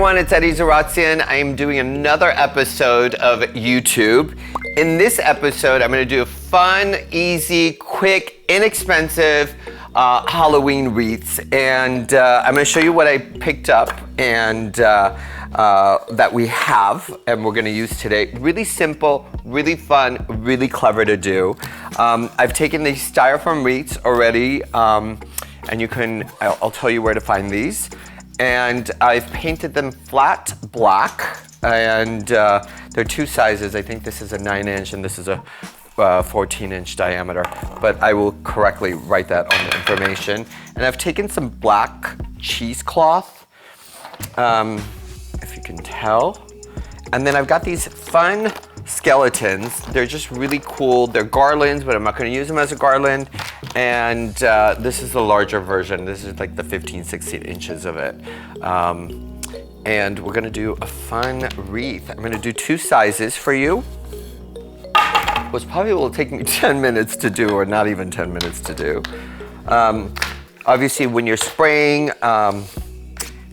everyone, it's Zaratsian. I am doing another episode of YouTube. In this episode, I'm going to do a fun, easy, quick, inexpensive Halloween wreaths. And I'm going to show you what I picked up and that we have and we're going to use today. Really simple, really fun, really clever to do. I've taken these styrofoam wreaths already, and you can, I'll tell you where to find these. And I've painted them flat black, and they're two sizes. I think this is a 9-inch and this is a 14-inch diameter, but I will correctly write that on the information. And I've taken some black cheesecloth, if you can tell. And then I've got these fun skeletons. They're just really cool. They're garlands, but I'm not going to use them as a garland. And this is the larger version. This is like the 15, 16 inches of it. And we're going to do a fun wreath. I'm going to do two sizes for you, which probably will take me 10 minutes to do, or not even 10 minutes to do. Obviously, when you're spraying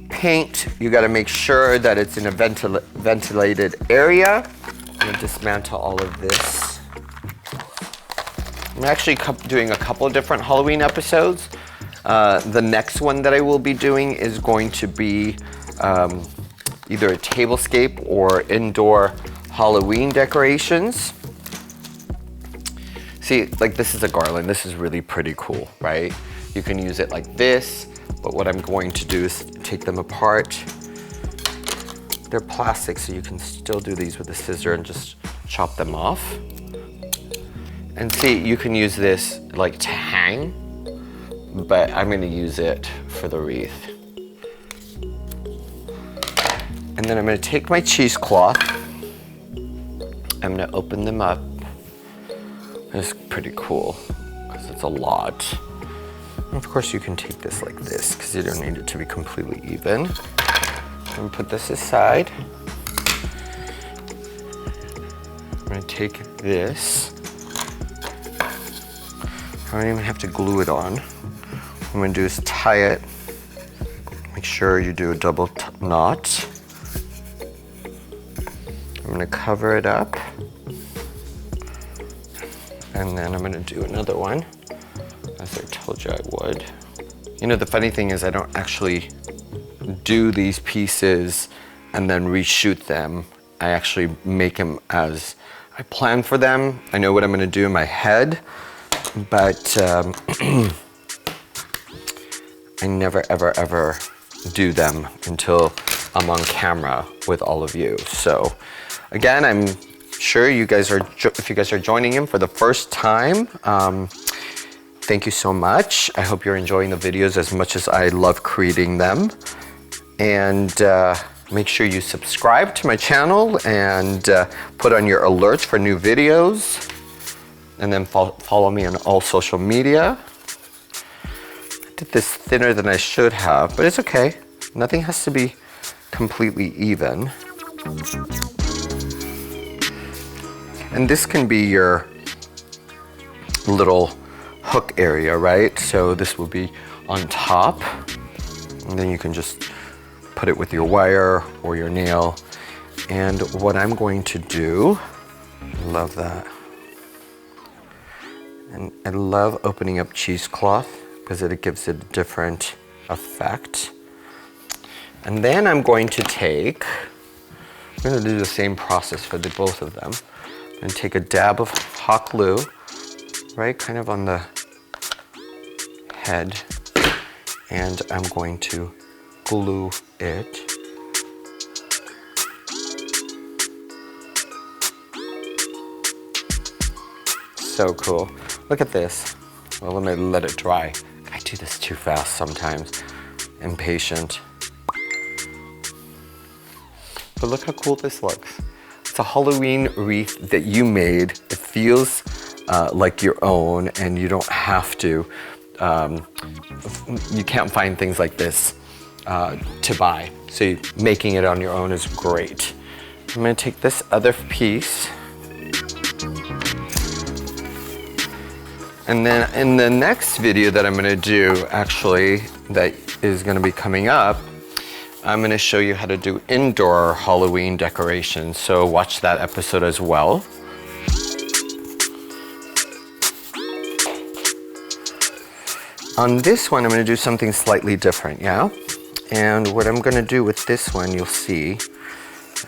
paint, you got to make sure that it's in a ventilated area. I'm going to dismantle all of this. I'm actually doing a couple of different Halloween episodes. The next one that I will be doing is going to be either a tablescape or indoor Halloween decorations. See, like this is a garland. This is really pretty cool, right? You can use it like this, but what I'm going to do is take them apart. They're plastic, so you can still do these with a scissor and just chop them off. And see, you can use this like to hang, but I'm gonna use it for the wreath. And then I'm gonna take my cheesecloth. I'm gonna open them up. It's pretty cool, because it's a lot. And of course you can take this like this, because you don't need it to be completely even. I'm gonna put this aside. I'm gonna take this. I don't even have to glue it on. What I'm gonna do is tie it. Make sure you do a double knot. I'm gonna cover it up. And then I'm gonna do another one, as I told you I would. You know, the funny thing is I don't actually do these pieces and then reshoot them. I actually make them as I plan for them. I know what I'm gonna do in my head, but I never, ever, ever do them until I'm on camera with all of you. So again, I'm sure you guys are, if you guys are joining in for the first time, thank you so much. I hope you're enjoying the videos as much as I love creating them. And make sure you subscribe to my channel and put on your alerts for new videos. And then follow me on all social media. I did this thinner than I should have, but it's okay. Nothing has to be completely even. And this can be your little hook area, right? So this will be on top. And then you can just put it with your wire or your nail. And what I'm going to do, love that. And I love opening up cheesecloth because it gives it a different effect. And then I'm going to take, I'm going to do the same process for the both of them. I'm going to take a dab of hot glue, right, kind of on the head, and I'm going to glue it. So cool. Look at this. Well, let me let it dry. I do this too fast sometimes. Impatient. But look how cool this looks. It's a Halloween wreath that you made. It feels like your own, and you don't have to. You can't find things like this to buy. So making it on your own is great. I'm gonna take this other piece. And then in the next video that I'm gonna do, actually, that is gonna be coming up, I'm gonna show you how to do indoor Halloween decorations, so watch that episode as well. On this one, I'm gonna do something slightly different, yeah? And what I'm gonna do with this one, you'll see,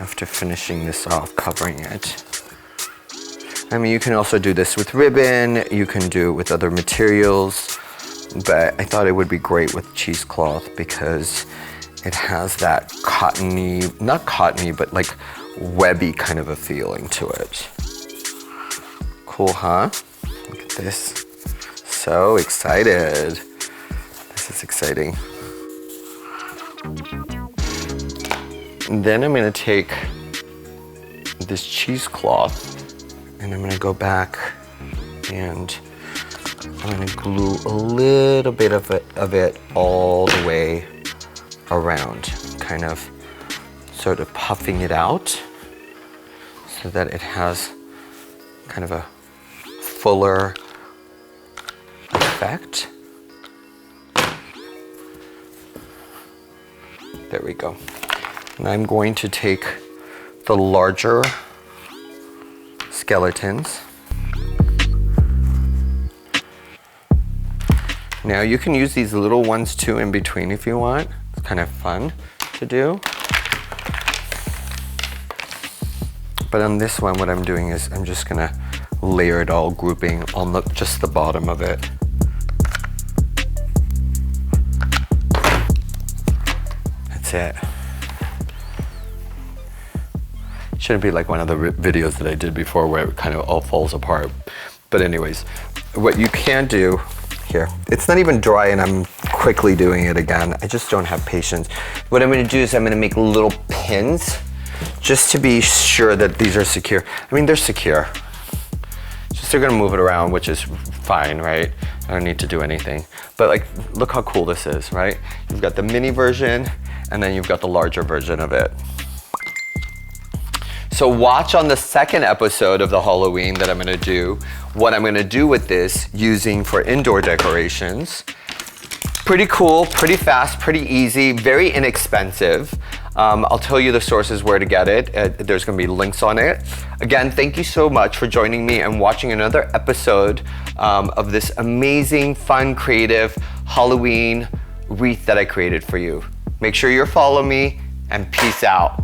after finishing this off, covering it. I mean, you can also do this with ribbon, you can do it with other materials, but I thought it would be great with cheesecloth because it has that cottony, not cottony, but like webby kind of a feeling to it. Cool, huh? Look at this. So excited. This is exciting. And then I'm gonna take this cheesecloth and I'm gonna go back and I'm gonna glue a little bit of it all the way around, kind of sort of puffing it out so that it has kind of a fuller effect. There we go. And I'm going to take the larger skeletons. Now you can use these little ones too in between if you want. It's kind of fun to do. But on this one, what I'm doing is I'm just gonna layer it all, grouping on just the bottom of it. That's it. Shouldn't be like one of the videos that I did before where it kind of all falls apart. But anyways, what you can do here, it's not even dry and I'm quickly doing it again. I just don't have patience. What I'm gonna do is I'm gonna make little pins just to be sure that these are secure. I mean, they're secure. Just they're gonna move it around, which is fine, right? I don't need to do anything. But like, look how cool this is, right? You've got the mini version and then you've got the larger version of it. So watch on the second episode of the Halloween that I'm gonna do, what I'm gonna do with this using for indoor decorations. Pretty cool, pretty fast, pretty easy, very inexpensive. I'll tell you the sources where to get it. There's gonna be links on it. Again, thank you so much for joining me and watching another episode of this amazing, fun, creative Halloween wreath that I created for you. Make sure you follow me and peace out.